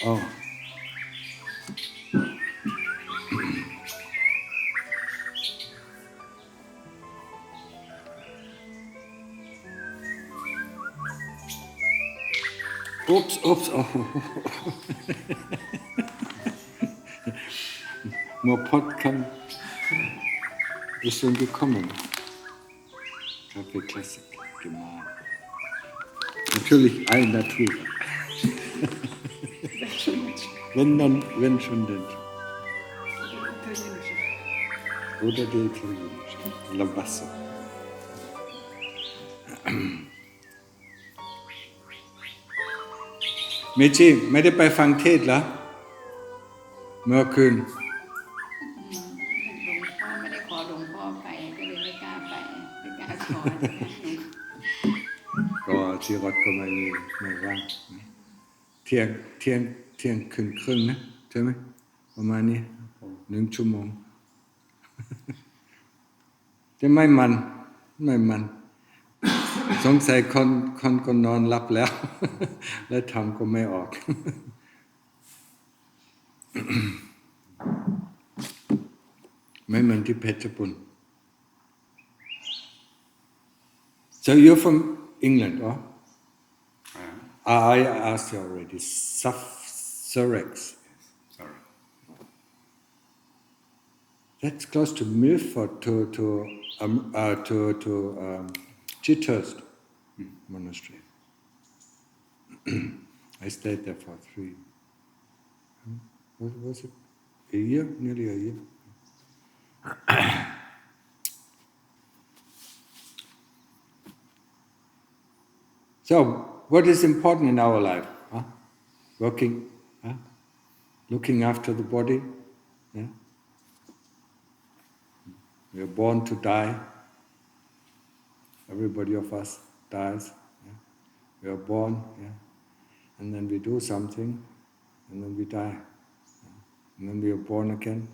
Oh. Oops. Oh. Mod ist schon gekommen. Kaffee Klassik, gemahlen. Natürlich all Natur. Wenn schon denn. Oder der italienische. Labasso.เมจิไม่ได้ไปฟังเทศน์เหรอเมื่อคืนหลวงพ่อไม่ได้ขอหลวงพ่อไปก็เลยไม่กล้าไปไม่กล้าขอก็ที่รถก็ไม่ว่างเที่ยงครึ่งนะใช่ไหมประมาณนี้1 ชั่วโมงจะไม่มันสงสัยคนก็นอนหลับแล้วและทำก็ไม่ออกไม่เหมือนที่เพชรบุรี So you're from England, or? I asked you already. Surrey. Sorry. That's close to Milford, to Chithurst monastery. I stayed there for 3. What was it? A year, nearly a year. So, what is important in our life? Huh? Working, huh? Looking after the body. Yeah? We are born to die. Everybody of us dies. Yeah? We are born, yeah? And then we do something, and then we die. Yeah? And then we are born again.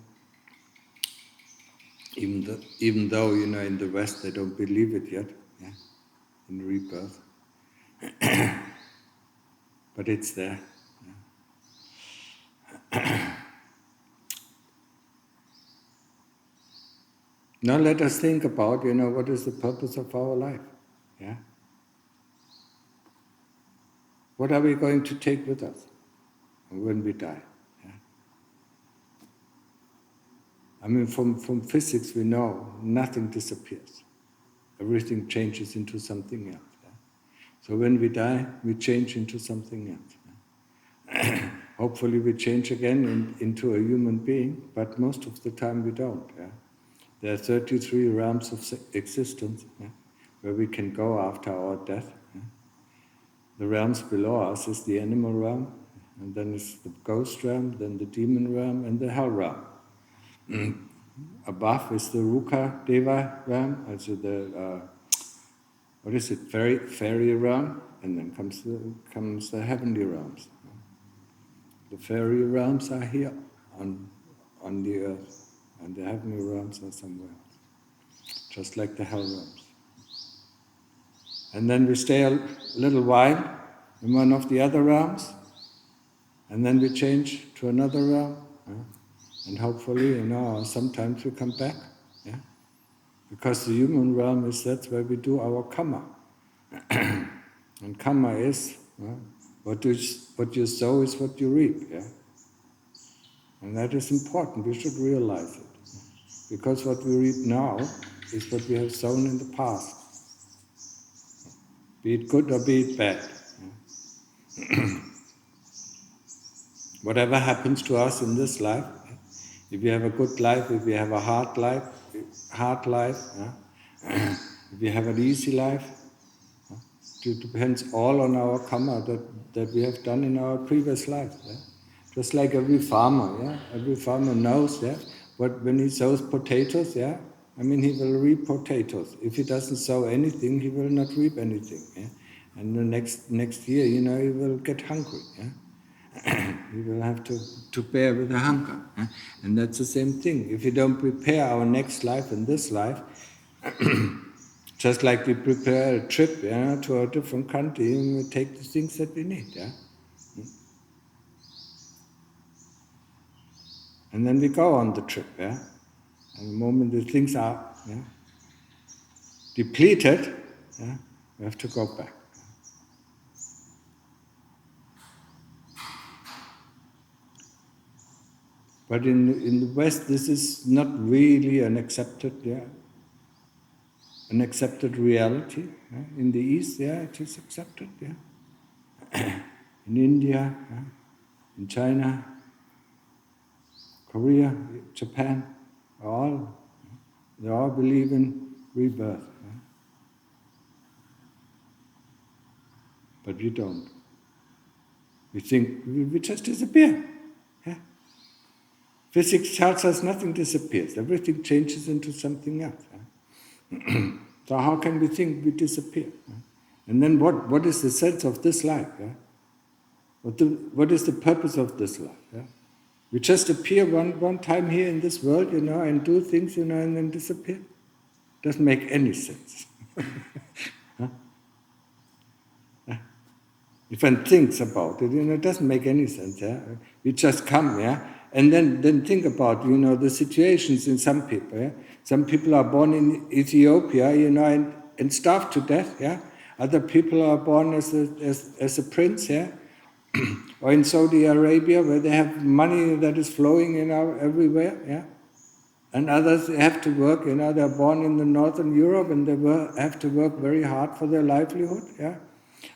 Even though, in the West they don't believe it yet, yeah? In rebirth. But it's there. Yeah? Now let us think about, what is the purpose of our life? Yeah? What are we going to take with us when we die? Yeah? I mean, from physics we know nothing disappears. Everything changes into something else. Yeah? So when we die, we change into something else. Yeah? Hopefully we change again into a human being, but most of the time we don't. Yeah? There are 33 realms of existence, yeah, where we can go after our death. Yeah. The realms below us is the animal realm, and then is the ghost realm, then the demon realm, and the hell realm. Above is the Ruka Deva realm, also the fairy realm, and then comes the heavenly realms. The fairy realms are here on the earth. And the heavenly realms are somewhere else, just like the hell realms. And then we stay a little while in one of the other realms, and then we change to another realm. Yeah? And hopefully, sometimes we come back. Yeah? Because the human realm that's where we do our Kamma. And Kamma is, what you sow is what you reap. Yeah? And that is important, we should realize it. Because what we reap now is what we have sown in the past. Be it good or be it bad. Whatever happens to us in this life, if we have a good life, if we have a hard life, if we have an easy life, it depends all on our karma that we have done in our previous life. Yeah? Just like every farmer, every farmer knows, when he sows potatoes, he will reap potatoes. If he doesn't sow anything, he will not reap anything. Yeah? And the next year, he will get hungry. Yeah? He will have to bear with the hunger. Yeah? And that's the same thing. If we don't prepare our next life and this life, just like we prepare a trip to a different country, and we take the things that we need. Yeah? And then we go on the trip, yeah? And the moment the things are depleted, yeah, we have to go back. But in the West, this is not really an accepted reality. Yeah? In the East, it is accepted. Yeah? In India, in China, Korea, Japan, they all believe in rebirth. Yeah? But we don't. We think we just disappear. Yeah? Physics tells us nothing disappears. Everything changes into something else. Yeah? So how can we think we disappear? Yeah? And then what is the sense of this life? Yeah? What is the purpose of this life? Yeah? We just appear one time here in this world, and do things, and then disappear. Doesn't make any sense. Huh? If one thinks about it, it doesn't make any sense. Yeah? We just come, and then think about, the situations in some people. Yeah? Some people are born in Ethiopia, and starved to death. Yeah? Other people are born as a prince, yeah? Or in Saudi Arabia, where they have money that is flowing, everywhere, yeah. And others have to work, they're born in the northern Europe and they have to work very hard for their livelihood, yeah.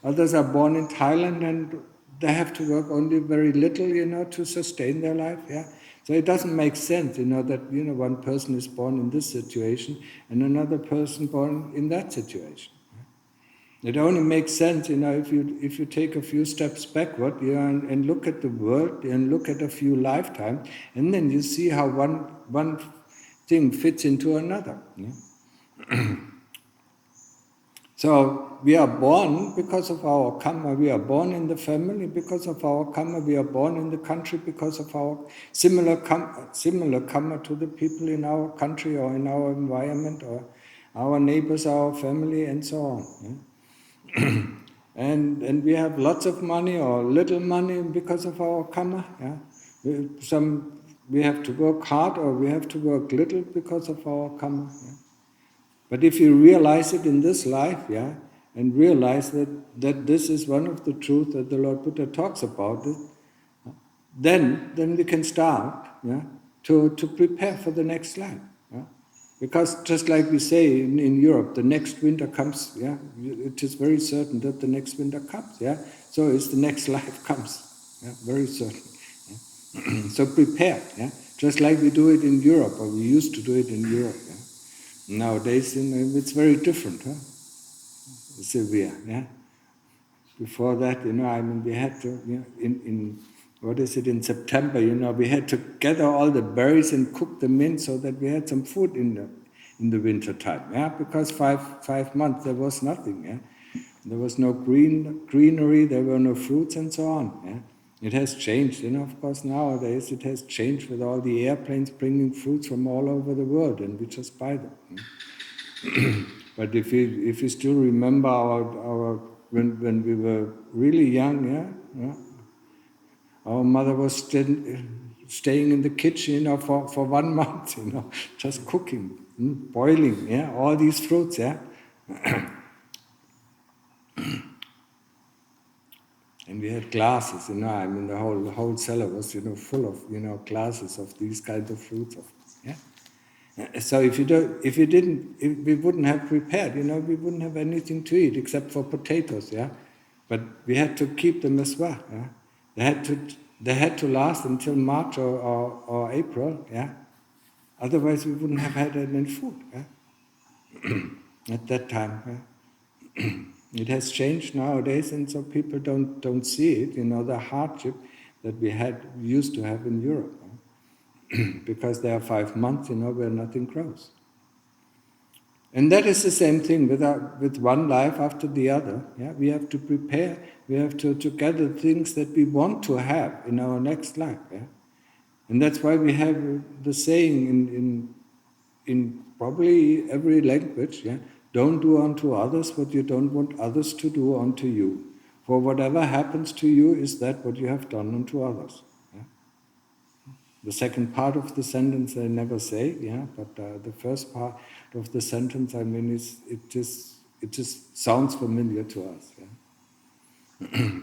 Others are born in Thailand and they have to work only very little, to sustain their life, yeah. So it doesn't make sense, that one person is born in this situation and another person born in that situation. It only makes sense, if you take a few steps backward, and look at the world and look at a few lifetimes, and then you see how one thing fits into another. Yeah? So we are born because of our Kamma. We are born in the family because of our Kamma. We are born in the country because of our similar Kamma to the people in our country or in our environment or our neighbors, our family, and so on. Yeah? And we have lots of money or little money because of our Kamma. Yeah? We have to work hard or we have to work little because of our Kamma. Yeah? But if you realize it in this life, and realize that this is one of the truths that the Lord Buddha talks about, then we can start to prepare for the next life. Yeah? Because just like we say in Europe, the next winter comes, it is very certain that the next winter comes, so is the next life comes, very certain. Yeah? So prepare, just like we do it in Europe, or we used to do it in Europe. Yeah? Nowadays, it's very different, severe. Yeah? Before that, we had to, in September, we had to gather all the berries and cook them in so that we had some food in the winter time, because five months there was nothing, There was no greenery, there were no fruits and so on, It has changed, of course nowadays it has changed with all the airplanes bringing fruits from all over the world and we just buy them. But if you still remember our when we were really young, our mother was staying in the kitchen, for 1 month, just cooking, boiling, all these fruits, And we had glasses, the whole cellar was, full of, glasses of these kinds of fruits, So if we wouldn't have prepared, we wouldn't have anything to eat except for potatoes, But we had to keep them as well, They had to last until March or April, Otherwise we wouldn't have had any food, At that time, It has changed nowadays, and so people don't see it, the hardship that we used to have in Europe. Because there are 5 months, where nothing grows. And that is the same thing with one life after the other. We have to prepare, we have to gather things that we want to have in our next life. And that's why we have the saying in probably every language, don't do unto others what you don't want others to do unto you. For whatever happens to you is that what you have done unto others. The second part of the sentence they never say, yeah, but the first part of the sentence, I mean, it just sounds familiar to us. Yeah?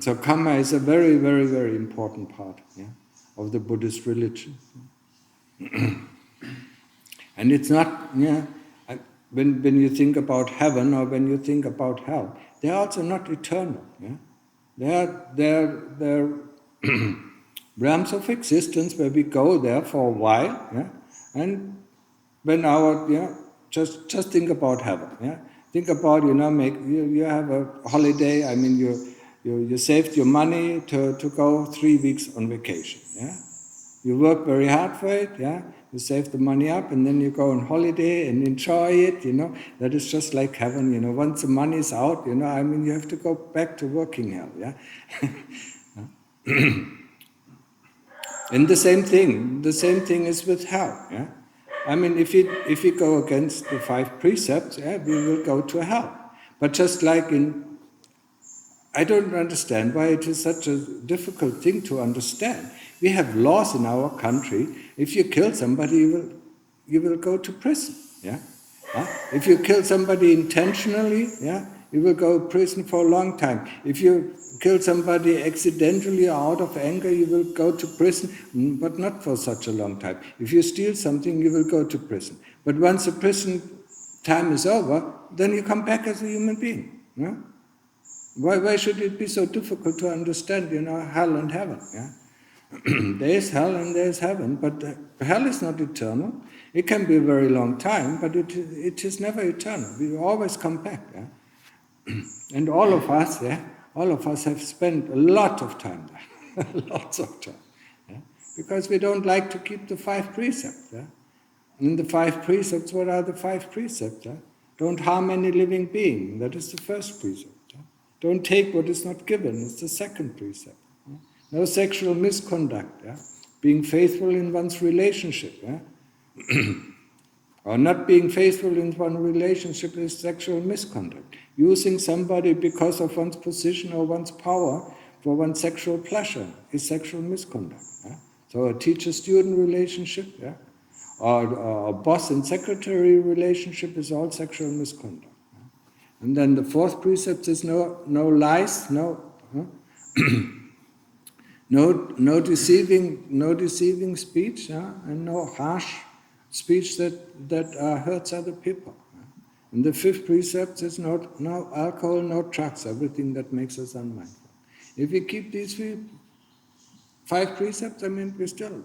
So Kamma is a very, very, very important part, yeah, of the Buddhist religion. And it's not, yeah, when you think about heaven or when you think about hell, they're also not eternal. Yeah? They're realms of existence where we go there for a while, yeah? And when just think about heaven, yeah? Think about, you have a holiday, I mean, you saved your money to go 3 weeks on vacation, yeah? You work very hard for it, yeah? You save the money up and then you go on holiday and enjoy it, That is just like heaven, Once the money is out, I mean, you have to go back to working hell, yeah? And the same thing is with hell, yeah? I mean, if we go against the 5 precepts, yeah, we will go to hell. But just like I don't understand why it is such a difficult thing to understand. We have laws in our country. If you kill somebody, you will go to prison. Yeah? If you kill somebody intentionally, yeah, you will go to prison for a long time. If you kill somebody accidentally or out of anger, you will go to prison, but not for such a long time. If you steal something, you will go to prison. But once the prison time is over, then you come back as a human being. Yeah? Why should it be so difficult to understand, hell and heaven? Yeah? There is hell and there is heaven, but hell is not eternal. It can be a very long time, but it is never eternal. We always come back. Yeah? And all of us have spent a lot of time there, lots of time, yeah? Because we don't like to keep the 5 precepts. Yeah? And the 5 precepts, what are the 5 precepts? Yeah? Don't harm any living being. That is the first precept. Don't take what is not given. It's the second precept. Yeah? No sexual misconduct. Yeah? Being faithful in one's relationship. Yeah? Or not being faithful in one relationship is sexual misconduct. Using somebody because of one's position or one's power for one's sexual pleasure is sexual misconduct. Yeah? So a teacher-student relationship, yeah? Or a boss and secretary relationship is all sexual misconduct. And then the 4th precept is no lies, no deceiving speech, and no harsh speech that hurts other people. And the 5th precept is no alcohol, no drugs, everything that makes us unmindful. If we keep these 5 precepts, I mean, we still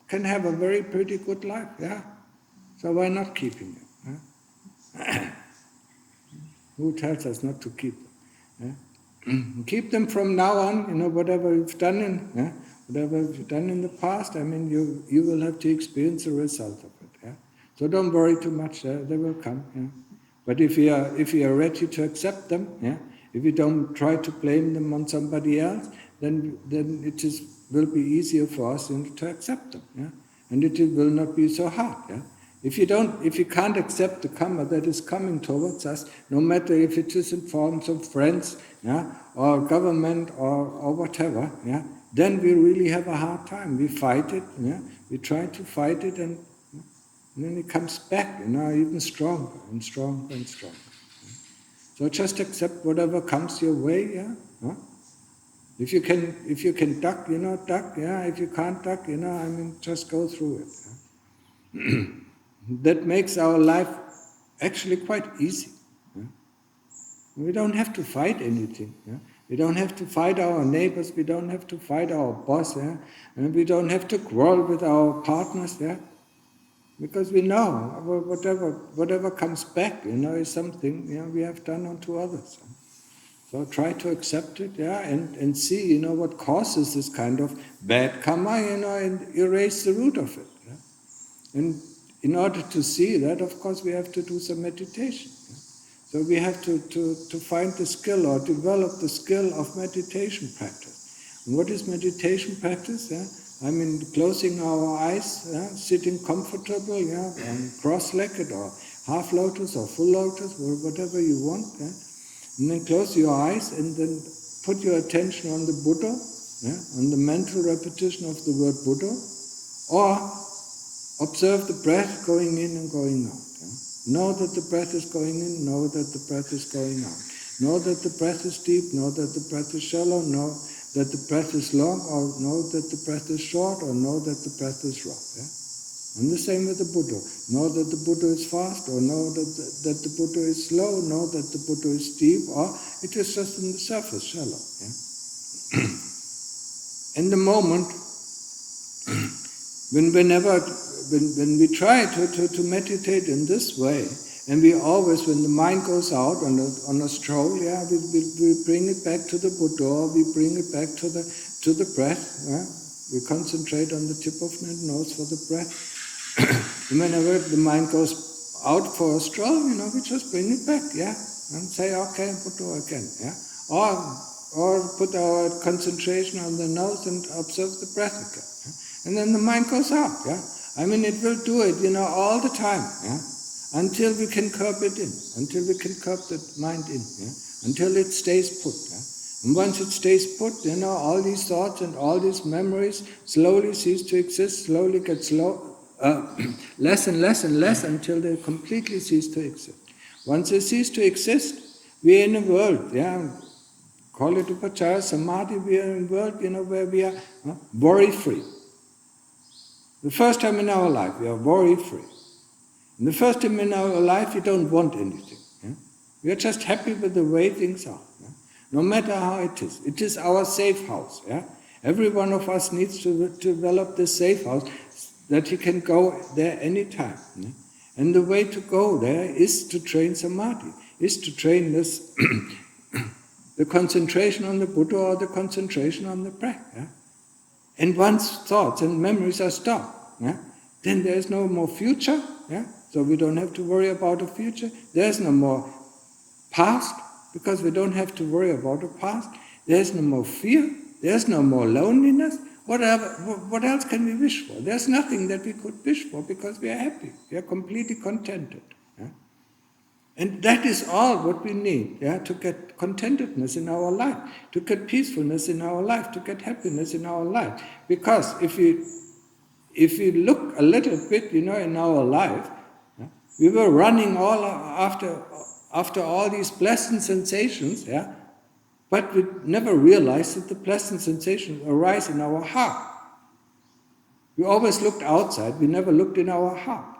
can have a very pretty good life, yeah. So why not keeping it? Yeah? Who tells us not to keep them? Yeah? Keep them from now on, whatever you've done in the past, I mean, you will have to experience the result of it. Yeah? So don't worry too much, they will come. Yeah? But if you are ready to accept them, yeah? If you don't try to blame them on somebody else, then it will be easier for us to accept them. Yeah? And it will not be so hard. Yeah? If you can't accept the Kamma that is coming towards us, no matter if it is in forms of friends, yeah, or government or whatever, yeah, then we really have a hard time. We fight it, yeah, we try to fight it, and then it comes back, even stronger and stronger and stronger. So just accept whatever comes your way, yeah. Huh? If you can duck, duck, yeah. If you can't duck, I mean, just go through it. Yeah? That makes our life actually quite easy. Yeah? We don't have to fight anything. Yeah? We don't have to fight our neighbors. We don't have to fight our boss. Yeah? And we don't have to quarrel with our partners. Yeah? Because we know whatever comes back, is something we have done unto others. Yeah? So try to accept it, yeah, and see, what causes this kind of bad karma, and erase the root of it. Yeah? And in order to see that, of course, we have to do some meditation. Yeah? So we have to find the skill or develop the skill of meditation practice. And what is meditation practice? Yeah? I mean, closing our eyes, yeah? Sitting comfortable, yeah? And cross-legged or half lotus or full lotus, or whatever you want. Yeah? And then close your eyes and then put your attention on the Buddha, yeah? On the mental repetition of the word Buddha, Or observe the breath going in and going out. Yeah? Know that the breath is going in, know that the breath is going out. Know that the breath is deep, know that the breath is shallow, know that the breath is long, or know that the breath is short, or know that the breath is rough. Yeah? And the same with the Buddha. Know that the Buddha is fast, or know that the Buddha is slow, know that the Buddha is deep, or it is just in the surface, shallow. Yeah? In the moment, when we try to meditate in this way, and we always, when the mind goes out on a stroll, yeah, we bring it back to the Buddha, or we bring it back to the breath. Yeah? We concentrate on the tip of the nose for the breath. Whenever the mind goes out for a stroll, we just bring it back, yeah, and say, okay, Buddha again, yeah, or put our concentration on the nose and observe the breath again, yeah? And then the mind goes out, yeah. It will do it, all the time, yeah, until we can curb it in, until we can curb the mind in, yeah, until it stays put, yeah. And once it stays put, all these thoughts and all these memories slowly cease to exist, slowly get less and less and less until they completely cease to exist. Once they cease to exist, we are in a world, yeah, call it upachara, samadhi, we are in a world, where we are worry-free. The first time in our life, we are worry-free. And the first time in our life, we don't want anything. Yeah? We are just happy with the way things are. Yeah? No matter how it is. It is our safe house. Yeah? Every one of us needs to develop this safe house, that he can go there anytime. Yeah? And the way to go there is to train samadhi, is to train this, the concentration on the Buddha or the concentration on the breath. Yeah? And once thoughts and memories are stopped, yeah? Then there is no more future, yeah? So we don't have to worry about the future. There's no more past, because we don't have to worry about the past. There's no more fear, there's no more loneliness. What else can we wish for? There's nothing that we could wish for, because we are happy. We are completely contented. Yeah? And that is all what we need, yeah, to get contentedness in our life, to get peacefulness in our life, to get happiness in our life. Because if you look a little bit, in our life, yeah, we were running all after all these pleasant sensations, yeah. But we never realized that the pleasant sensations arise in our heart. We always looked outside, we never looked in our heart.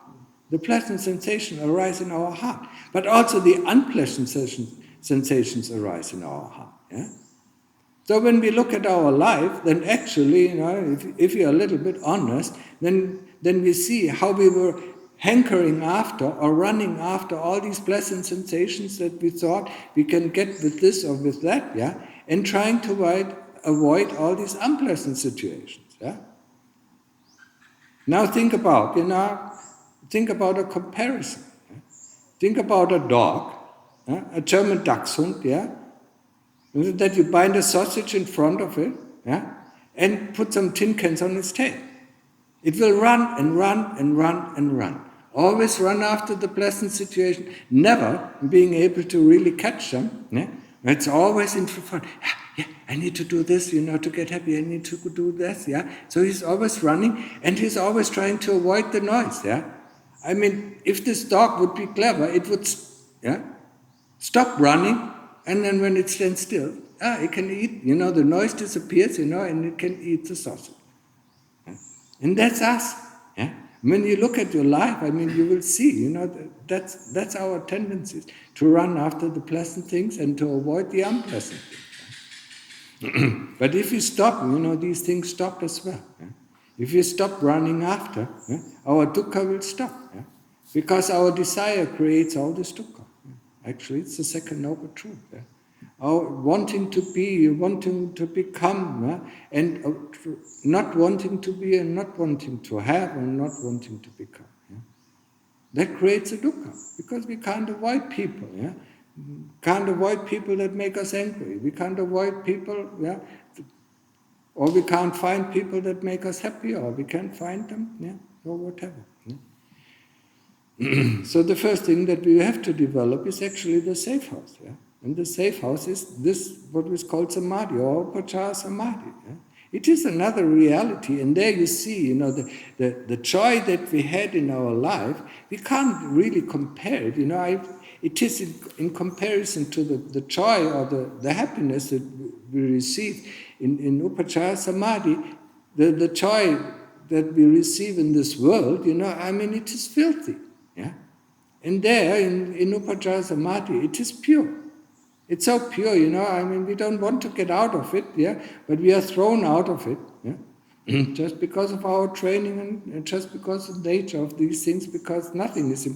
The pleasant sensations arise in our heart, but also the unpleasant sensations arise in our heart. Yeah? So when we look at our life, then actually, if you're a little bit honest, then we see how we were hankering after or running after all these pleasant sensations that we thought we can get with this or with that, yeah, and trying to avoid all these unpleasant situations. Yeah. Now think about a comparison. Yeah? Think about a dog, yeah? A German dachshund, yeah, that you bind a sausage in front of it, yeah, and put some tin cans on its tail. It will run and run and run and run. Always run after the pleasant situation, never being able to really catch them. Yeah? It's always in front. Yeah, I need to do this, to get happy. I need to do this. Yeah. So he's always running, and he's always trying to avoid the noise. Yeah. If this dog would be clever, it would, stop running, and then when it stands still, it can eat. The noise disappears. And it can eat the sausage. Yeah? And that's us. Yeah. When you look at your life, you will see, that's our tendencies, to run after the pleasant things and to avoid the unpleasant things. But if you stop, these things stop as well. Yeah? If you stop running after, our dukkha will stop. Yeah? Because our desire creates all this dukkha. Yeah? Actually, it's the second noble truth. Yeah? Our wanting to be, wanting to become, and not wanting to be and not wanting to have and not wanting to become. Yeah? That creates a dukkha, because we can't avoid people. Yeah? Can't avoid people that make us angry. We can't avoid people, yeah? Or we can't find people that make us happy, or we can't find them, yeah? Or whatever. Yeah? So the first thing that we have to develop is actually the safe house. Yeah? And the safe house is this, what is called samadhi, or upachara samadhi. Yeah? It is another reality, and there you see, the joy that we had in our life, we can't really compare it. It is in comparison to the joy or the happiness that we receive in Upachara Samadhi, the joy that we receive in this world, it is filthy. Yeah? And there, in Upachara Samadhi, it is pure. It's so pure, we don't want to get out of it, yeah, but we are thrown out of it, yeah, just because of our training and just because of the nature of these things, because nothing is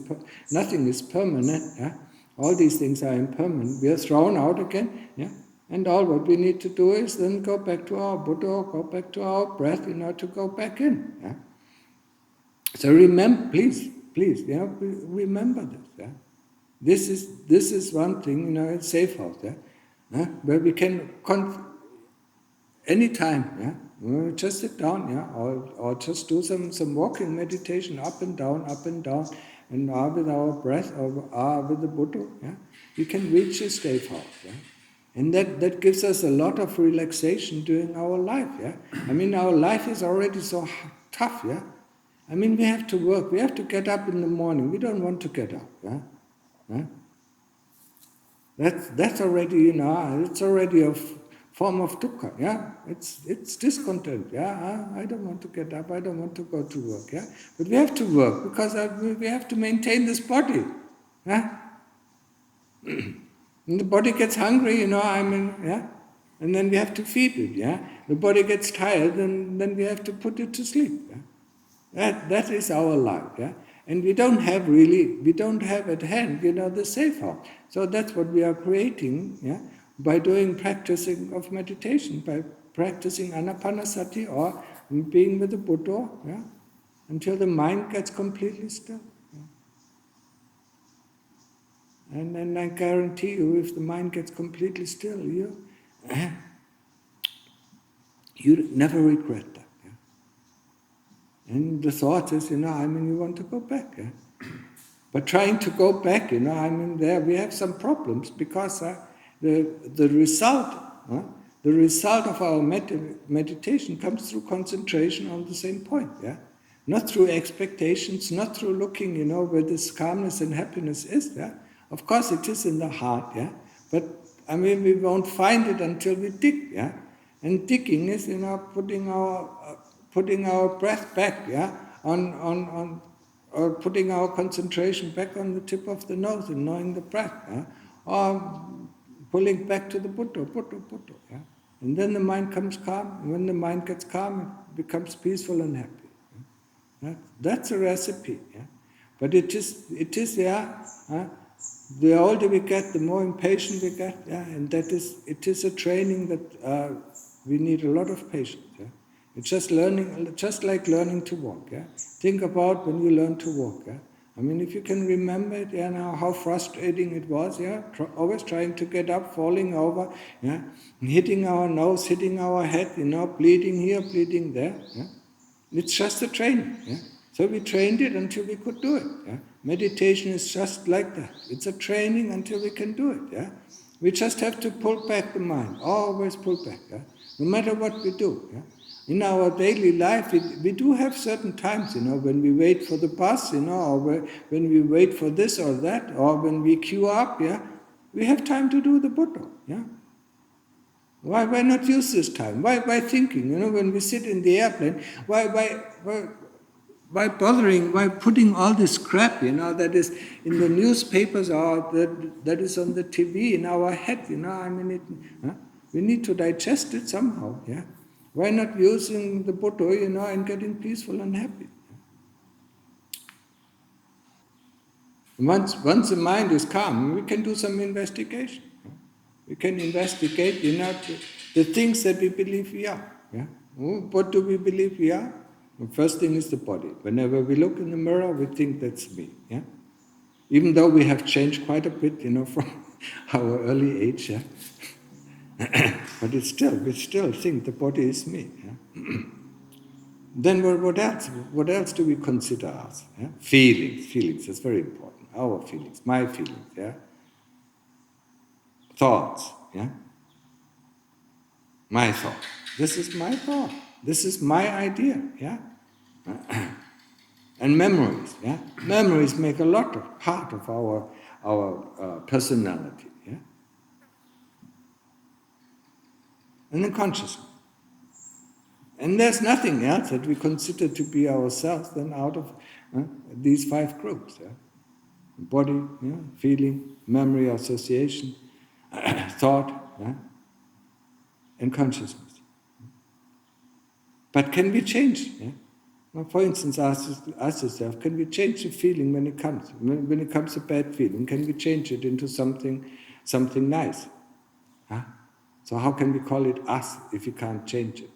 permanent, yeah. All these things are impermanent. We are thrown out again, yeah, and all what we need to do is then go back to our Buddha, go back to our breath, to go back in, yeah. So remember, please, remember this, yeah. This is one thing, it's safe house, yeah, where we can anytime, yeah, just sit down, yeah, or just do some walking meditation up and down, and with our breath or with the Buddha, yeah, we can reach a safe house, yeah. And that gives us a lot of relaxation during our life, yeah. Our life is already so tough, yeah. We have to work, we have to get up in the morning, we don't want to get up, yeah. Huh? That's already, it's already a form of dukkha, yeah. It's discontent, yeah. I don't want to get up, I don't want to go to work, yeah. But we have to work because we have to maintain this body, yeah. And the body gets hungry, yeah. And then we have to feed it, yeah. The body gets tired, and then we have to put it to sleep, yeah. That is our life, yeah. And we don't have at hand, the safe house. So that's what we are creating, yeah, by doing practicing of meditation, by practicing anapanasati or being with the Buddha, yeah, until the mind gets completely still. Yeah. And then I guarantee you, if the mind gets completely still, you never regret that. And the thought is, you want to go back. Yeah? But trying to go back, there we have some problems because the result of our meditation comes through concentration on the same point. Yeah, not through expectations, not through looking, where this calmness and happiness is. Yeah, of course it is in the heart. Yeah, but we won't find it until we dig. Yeah, and digging is, putting our breath back, yeah, or putting our concentration back on the tip of the nose and knowing the breath, yeah, or pulling back to the Buddha, yeah. And then the mind comes calm, and when the mind gets calm, it becomes peaceful and happy. Yeah. That's a recipe, yeah. But it is, yeah, the older we get, the more impatient we get, yeah, and it is a training that we need a lot of patience, yeah. It's just like learning to walk, yeah. Think about when you learn to walk, yeah. If you can remember it, yeah, now how frustrating it was, yeah, always trying to get up, falling over, yeah, hitting our nose, hitting our head, bleeding here, bleeding there, yeah. It's just a training, yeah. So we trained it until we could do it, yeah. Meditation is just like that. It's a training until we can do it, yeah. We just have to pull back the mind, always pull back, yeah. No matter what we do, yeah. In our daily life, we do have certain times, when we wait for the bus, or when we wait for this or that, or when we queue up, yeah, we have time to do the Buddha, yeah. Why not use this time? Why thinking, when we sit in the airplane, why bothering, why putting all this crap, that is in the newspapers or that is on the TV in our head, we need to digest it somehow, yeah. Why not using the Buddha, and getting peaceful and happy? Once the mind is calm, we can do some investigation. We can investigate, the things that we believe we are. Yeah? What do we believe we are? The first thing is the body. Whenever we look in the mirror, we think that's me. Yeah? Even though we have changed quite a bit, from our early age. Yeah? But we still think the body is me. Yeah? Then what else? What else do we consider us? Yeah? Feelings, that's very important. Our feelings, my feelings, yeah? Thoughts, yeah? My thoughts. This is my thought. This is my idea. Yeah. And memories. Yeah. Memories make a lot of part of our personality. Yeah. And then consciousness. And there's nothing else that we consider to be ourselves than out of these 5 groups. Yeah? Body, yeah? Feeling, memory, association, thought, yeah? And consciousness. But can we change? Yeah? Well, for instance, ask yourself, can we change the feeling when it comes? When it comes a bad feeling, can we change it into something nice? Huh? So how can we call it us if we can't change it?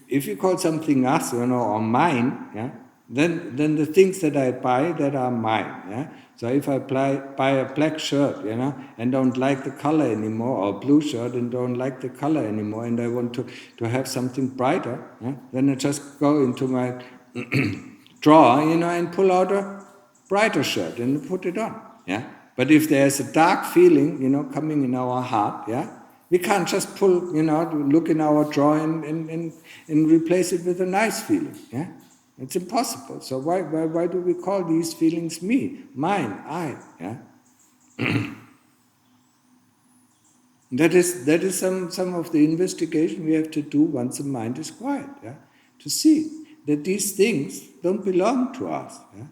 If you call something us, or mine, yeah, then the things that I buy that are mine, yeah. So if I buy a black shirt, and don't like the color anymore, or a blue shirt and don't like the color anymore, and I want to have something brighter, yeah, then I just go into my drawer, and pull out a brighter shirt and put it on, yeah. But if there's a dark feeling, coming in our heart, yeah, we can't just pull, look in our drawer and replace it with a nice feeling. Yeah? It's impossible. So why do we call these feelings me, mine, I? Yeah? That is some of the investigation we have to do once the mind is quiet. Yeah? To see that these things don't belong to us. Yeah?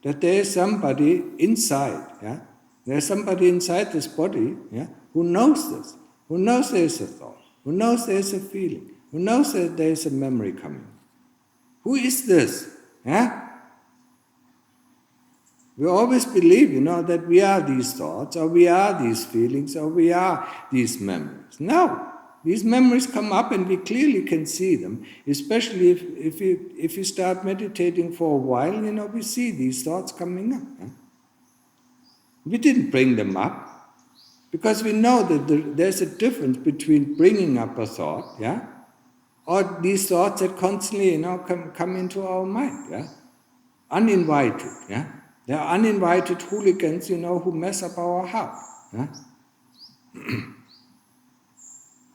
That there is somebody inside. Yeah? There's somebody inside this body, yeah, who knows this, who knows there is a thought, who knows there is a feeling, who knows that there is a memory coming. Who is this? Yeah? We always believe, that we are these thoughts, or we are these feelings, or we are these memories. No. These memories come up and we clearly can see them, especially if you start meditating for a while, we see these thoughts coming up. Yeah? We didn't bring them up because we know that there's a difference between bringing up a thought, yeah, or these thoughts that constantly, come into our mind, yeah, uninvited, yeah. They are uninvited hooligans, who mess up our heart, yeah.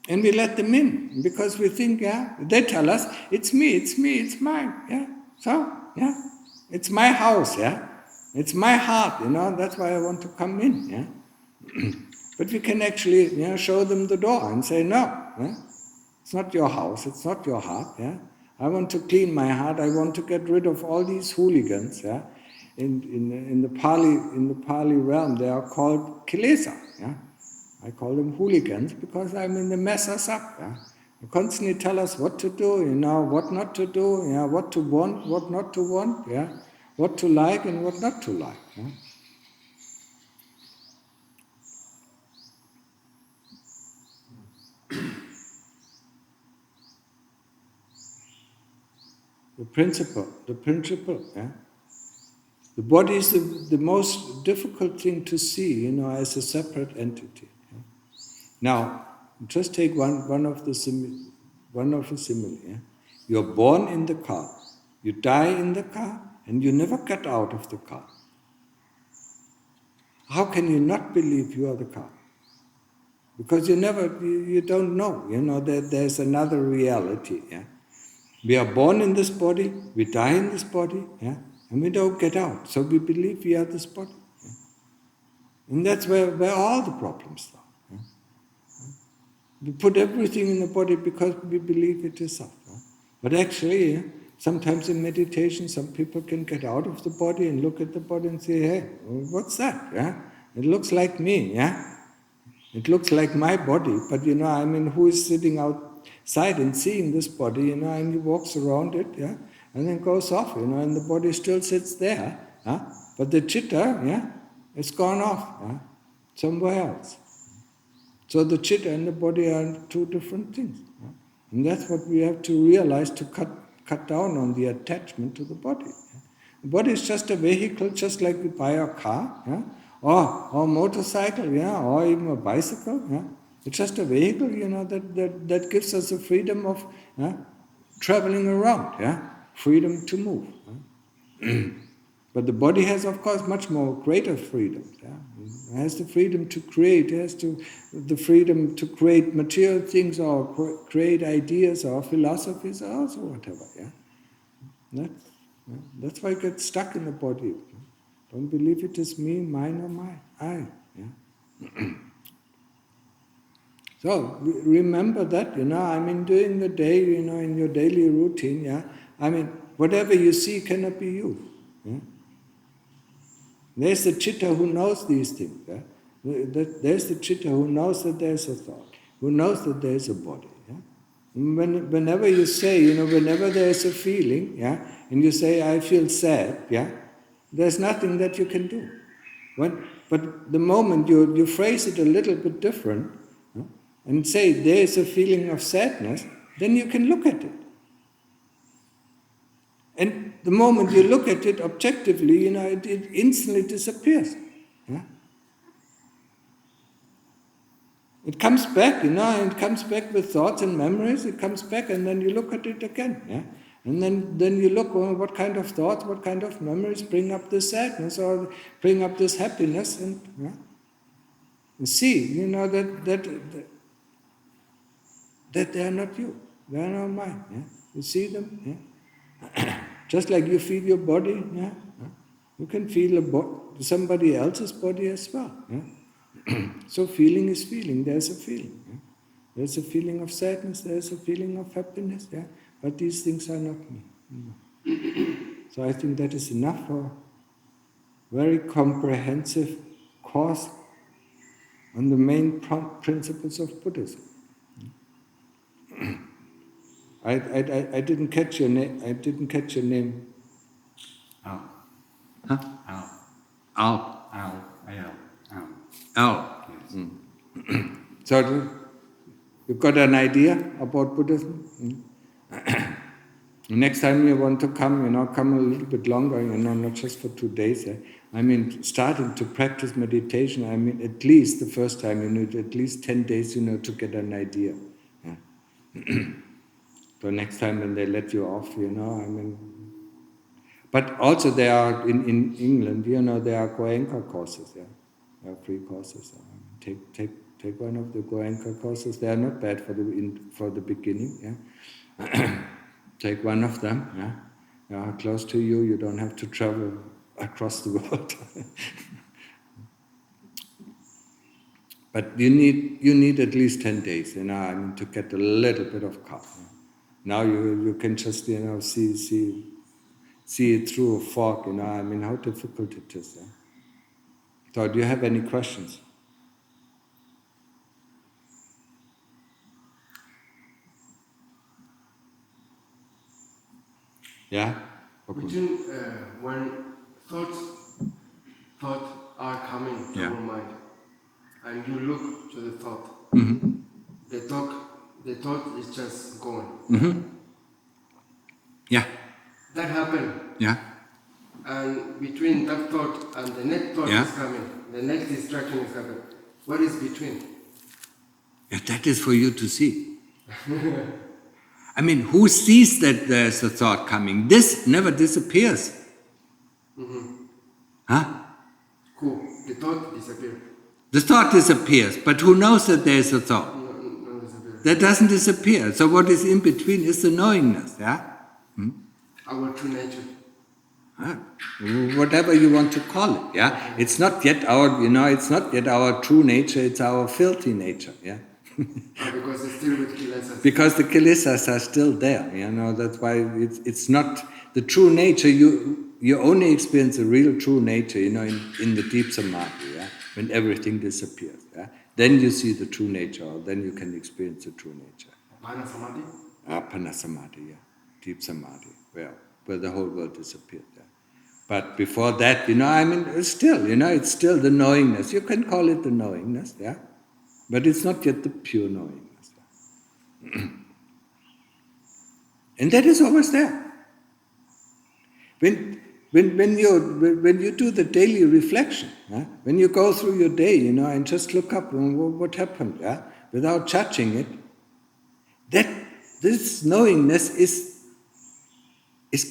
And we let them in because we think, yeah, they tell us, it's me, it's mine, yeah. So, yeah, it's my house, yeah. It's my heart, that's why I want to come in, yeah. But we can actually, show them the door and say, no, yeah? It's not your house, it's not your heart, yeah. I want to clean my heart. I want to get rid of all these hooligans, yeah. In the Pali realm, they are called kilesa, yeah. I call them hooligans because they mess us up, yeah. They constantly tell us what to do, what not to do, yeah, what to want, what not to want, yeah, what to like and what not to like, yeah. The principle, yeah. The body is the most difficult thing to see, as a separate entity. Yeah? Now, just take one of the simile. Yeah? You're born in the car, you die in the car, and you never get out of the car. How can you not believe you are the car? Because you don't know, that there's another reality. Yeah? We are born in this body, we die in this body, yeah, and we don't get out. So we believe we are this body. Yeah? And that's where all the problems start. Yeah? We put everything in the body because we believe it is us. Yeah? But actually, yeah, sometimes in meditation, some people can get out of the body and look at the body and say, hey, what's that? Yeah? It looks like me, yeah? It looks like my body, but who is sitting outside and seeing this body, and he walks around it, yeah, and then goes off, and the body still sits there, huh? But the chitta, yeah, it's gone off, yeah, somewhere else. So the chitta and the body are 2 different things, yeah? And that's what we have to realize to cut down on the attachment to the body. Yeah? The body is just a vehicle, just like we buy a car, yeah? Or a motorcycle, yeah, or even a bicycle, yeah. It's just a vehicle, that gives us the freedom of traveling around, yeah, freedom to move. Yeah? But the body has, of course, much more greater freedom. Yeah? It has the freedom to create. It has the freedom to create material things or create ideas or philosophies or also whatever. Yeah? That's why it gets stuck in the body. Don't believe it is me, mine, or my I. Yeah? So remember that, during the day, in your daily routine, whatever you see cannot be you. Yeah? There's the chitta who knows these things. Yeah? There's the chitta who knows that there's a thought, who knows that there's a body. Yeah? Whenever you say, whenever there's a feeling, yeah, and you say, I feel sad, yeah, there's nothing that you can do. But the moment you phrase it a little bit different, yeah, and say there's a feeling of sadness, then you can look at it. And the moment you look at it objectively, it instantly disappears. Yeah? It comes back, it comes back with thoughts and memories, it comes back and then you look at it again. Yeah? And then you look, what kind of thoughts, what kind of memories bring up this sadness or bring up this happiness. And yeah? You see, that they are not you, they are not mine. Yeah? You see them? Yeah? Just like you feel your body, yeah? You can feel somebody else's body as well. Yeah? So feeling is feeling, there's a feeling. Yeah? There's a feeling of sadness, there's a feeling of happiness, yeah? But these things are not me. So I think that is enough for a very comprehensive course on the main principles of Buddhism. I didn't catch your name. I didn't catch your name. Al. Huh? Al. Al. Al. Al. Al. Al. Yes. Mm. So you got an idea about Buddhism? Next time you want to come, come a little bit longer, not just for 2 days. Starting to practice meditation, at least the first time you need at least 10 days, to get an idea. Yeah. So next time when they let you off, But also there are, in England, there are Goenka courses, yeah. There are free courses. Take one of the Goenka courses. They are not bad for the beginning, yeah. Take one of them, yeah. They are close to you. You don't have to travel across the world. But you need at least 10 days, to get a little bit of calm. Yeah. Now you can just, see it through a fog, how difficult it is. Yeah? So do you have any questions? Yeah? Okay. When thoughts are coming to Yeah. our mind, and you look to the thought, Mm-hmm. the thought is just gone. Mm-hmm. Yeah. That happened, Yeah. and between that thought and the next thought Yeah. is coming, the next distraction is coming. What is between? Yeah, that is for you to see. Who sees that there's a thought coming? This never disappears. Mm-hmm. Huh? Cool. The thought disappeared. The thought disappears, but who knows that there's a thought? No disappeared. That doesn't disappear. So what is in between is the knowingness, yeah? Our true nature. Whatever you want to call it, yeah? It's not yet our true nature, it's our filthy nature, yeah? Because it's still with kilesas. Because the kilesas are still there, that's why it's not the true nature. You only experience the real true nature, in the deep samadhi, yeah? When everything disappears, yeah? Then you see the true nature, or then you can experience the true nature. Apana samadhi? Apana samadhi, yeah. Deep samadhi, where the whole world disappeared, yeah. But before that, it's still the knowingness. You can call it the knowingness, yeah? But it's not yet the pure knowingness. Yeah? And that is always there. When you do the daily reflection, when you go through your day, and just look up what happened, yeah, without judging it, that this knowingness is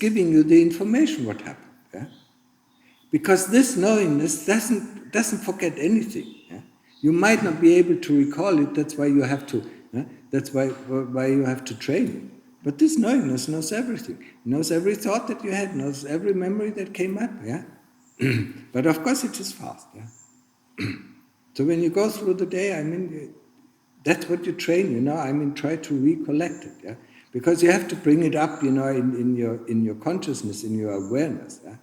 giving you the information what happened. Yeah? Because this knowingness doesn't forget anything. Yeah? You might not be able to recall it. That's why you have to. That's why you have to train it. But this knowingness knows everything. It knows every thought that you had. Knows every memory that came up. Yeah. But of course, it is fast. Yeah. So when you go through the day, I mean, that's what you train. I mean, try to recollect it. Yeah. Because you have to bring it up. In your consciousness, in your awareness. Yeah.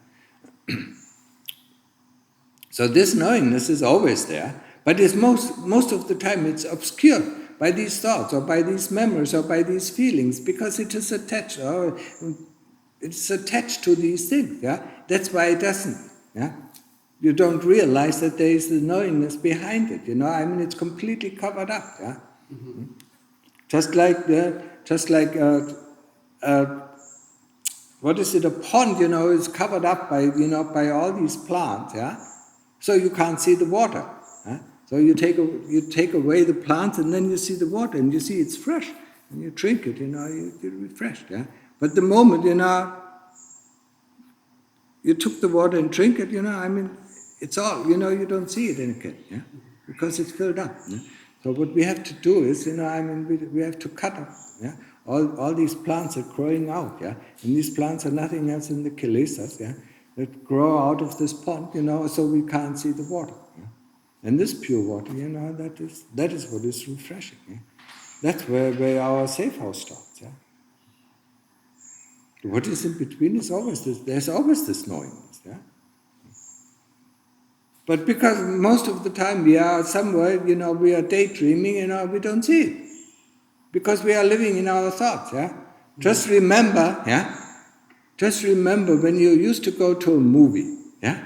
So this knowingness is always there, but it's most of the time it's obscured by these thoughts or by these memories or by these feelings because it is attached or it's attached to these things. Yeah, that's why it doesn't. Yeah, you don't realize that there is the knowingness behind it. I mean, it's completely covered up. Yeah, mm-hmm. Just like what is it? A pond, is covered up by all these plants. Yeah. So you can't see the water. Huh? So you take away the plants and then you see the water and you see it's fresh. And you drink it, you're refreshed. Yeah? But the moment, you took the water and drink it, I mean, it's all, you don't see it again. Yeah? Because it's filled up. Yeah? So what we have to do is, I mean, we have to cut up. Yeah? All these plants are growing out. Yeah? And these plants are nothing else than the kilesas. Yeah? That grow out of this pond, so we can't see the water. Yeah? And this pure water, that is what is refreshing. Yeah? That's where our safe house starts. Yeah? What is in between is always this. There's always this knowingness. Yeah? But because most of the time we are somewhere, we are daydreaming, we don't see it. Because we are living in our thoughts. Yeah? Just remember, yeah. Just remember when you used to go to a movie, yeah?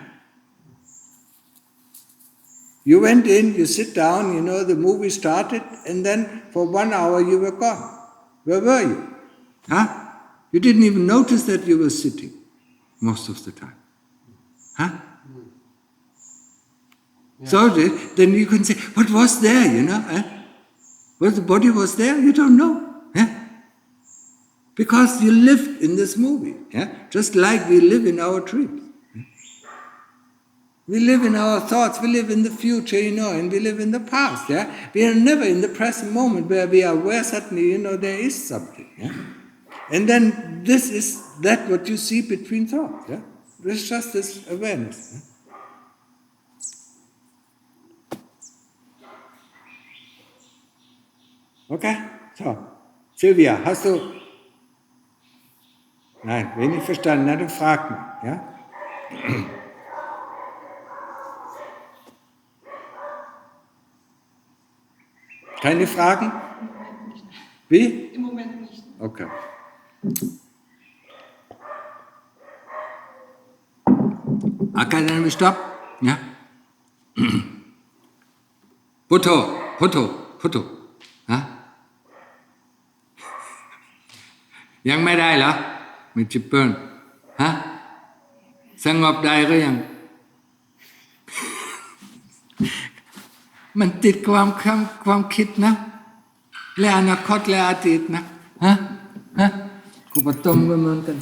You went in, you sit down, the movie started, and then for 1 hour you were gone. Where were you? Huh? You didn't even notice that you were sitting most of the time. Huh? Yeah. So then you can say, what was there, Well, the body was there, you don't know. Yeah? Because you lived in this movie, yeah? Just like we live in our dreams. We live in our thoughts, we live in the future, and we live in the past. Yeah? We are never in the present moment where we are aware suddenly, there is something. Yeah? And then this is that what you see between thoughts. Yeah? There's just this awareness. Yeah? Okay? So, Sylvia, hast du... Nein, wenig verstanden, dann frag mich. Ja? Keine Fragen? Wie? Im Moment nicht. Okay. Okay, dann stopp. Ja? Putto.ฮะยังไม่ได้เหรอมีจิปเปิลฮะสงบได้ก็ยังมันติดความคิดนะและอนาคตและอดีตนะฮะครูปฐมก็เหมือนกัน